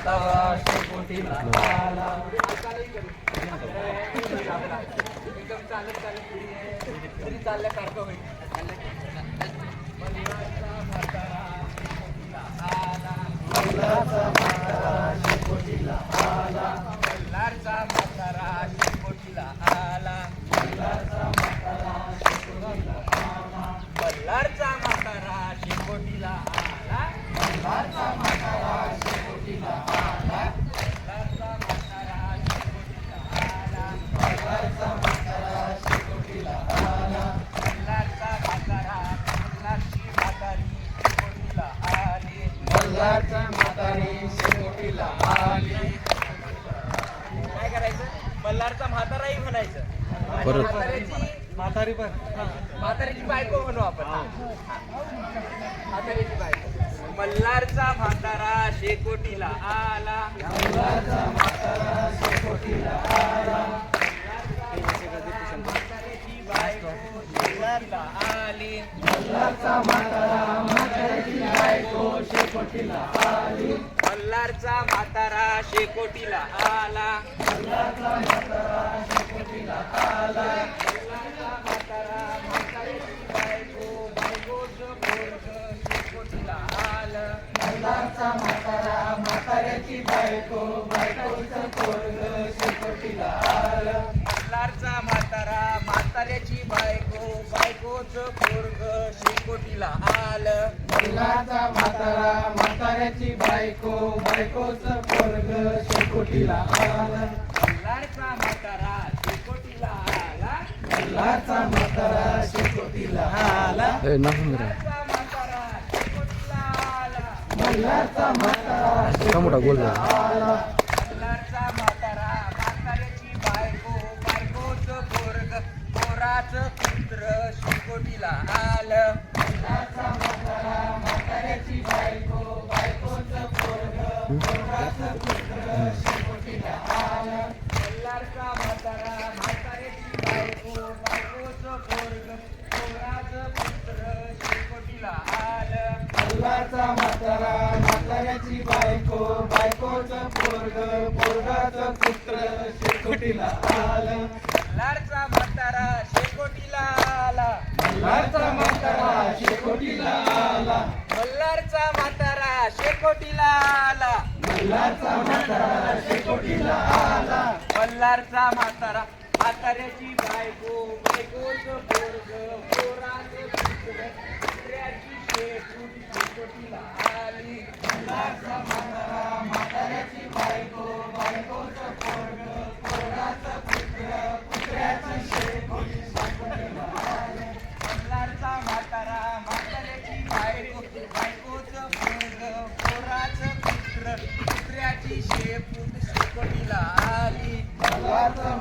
म्हातारा शेकोटीला आला. एकदम चालत तरी चालल्यासारखं होईल. मल्हारचा म्हातारा शेकोटीला आला. मल्हारचा म्हातारा शेकोटीला आला. मल्हारचा म्हातारा शेकोटीला आला. मल्हारचा म्हातारा शेकोटीला आला. मल्हारचा म्हातारा शेकोटीला आला. मल्हारचा म्हातारा शेकोटीला आला. मल्हारचा म्हातारा शेकोटीला आला. मल्हारचा म्हातारा मल्हारची म्हातारी शेकोटीला आली. मल्हारचा म्हातारी शेकोटीला आली. काय करायचं? मल्हारचा म्हाताराही म्हणायचं. परत. म्हातारी पण म्हातारीची बायको म्हणू आपण. म्हातारीची बायको. मल्हारचा म्हातारा शेकोटीला आला. मल्हारचा म्हातारा शेकोटीला आला. म्हातारीची बायको शेकोटीला आली. मल्हारचा म्हातारा म्हातारीची बायको शेकोटीला आली. मल्हारचा म्हातारा शेकोटीला आला. मल्हारचा म्हातारा शेकोटीला आला. मल्हारचा म्हातारा म्हातारीची बायको बायकोचं पोरगं शेकोटीला आलं. मल्हारचा म्हातारा म्हाताऱ्याची बायको बायकोचं पोरगं शेकोटीला आलं. मल्हारचा म्हातारा म्हाताऱ्याची बायको बायकोचं पोरगं शेकोटीला आलं. मल्हारचा म्हातारा म्हाताऱ्याची बायको बायकोचं पोरगं शेकोटीला आलं. मल्हारचा म्हातारा शेकोटीला आला. मल्हारचा म्हातारा शेकोटीला आला. मल्हारचा म्हातारा शेकोटीला आला. मल्हारचा म्हातारा का मोठा गोल झाला. आला. मल्हारचा म्हातारा म्हाताऱ्याची बायको बायकोचं पोरगं पोराचं पुत्र शेकोटीला आलं. मल्हारचा म्हातारा म्हाताऱ्याची बायको बायकोचं पोरगं पोराचं पुत्र शेकोटीला आलं. मल्हारचा म्हातारा म्हाताऱ्याची बायको बायकोचं पोरगं पोराचं पुत्र शेकोटीला आलं. मल्हारचा म्हातारा म्हाताऱ्याची बायको बायकोचं पोरगं पोरगाचं पुत्र शेकोटीला आलं. मल्हारचा म्हातारा शेकोटीला आला. मल्हारचा म्हातारा शेकोटीला आला. मल्हारचा म्हातारा शेकोटीला आला. मल्हारचा म्हातारा शेकोटीला आला. मल्हारचा म्हातारा म्हाताऱ्याची बायको बायकोचं पोरगं पोराचं पुत्र पुत्र्याची शेपूट शेकोटीला आली. मल्हारचा म्हातारा म्हाताऱ्याची बायको बायकोचं पोरगं पोराचं पुत्र पुत्र्याची शेपूट शेकोटीला आली. मल्हारचा म्हातारा म्हाताऱ्याची बायको बायकोचं पोरगं पोराचं पुत्र पुत्र्याची शेपूट शेकोटीला आली. मल्हारचा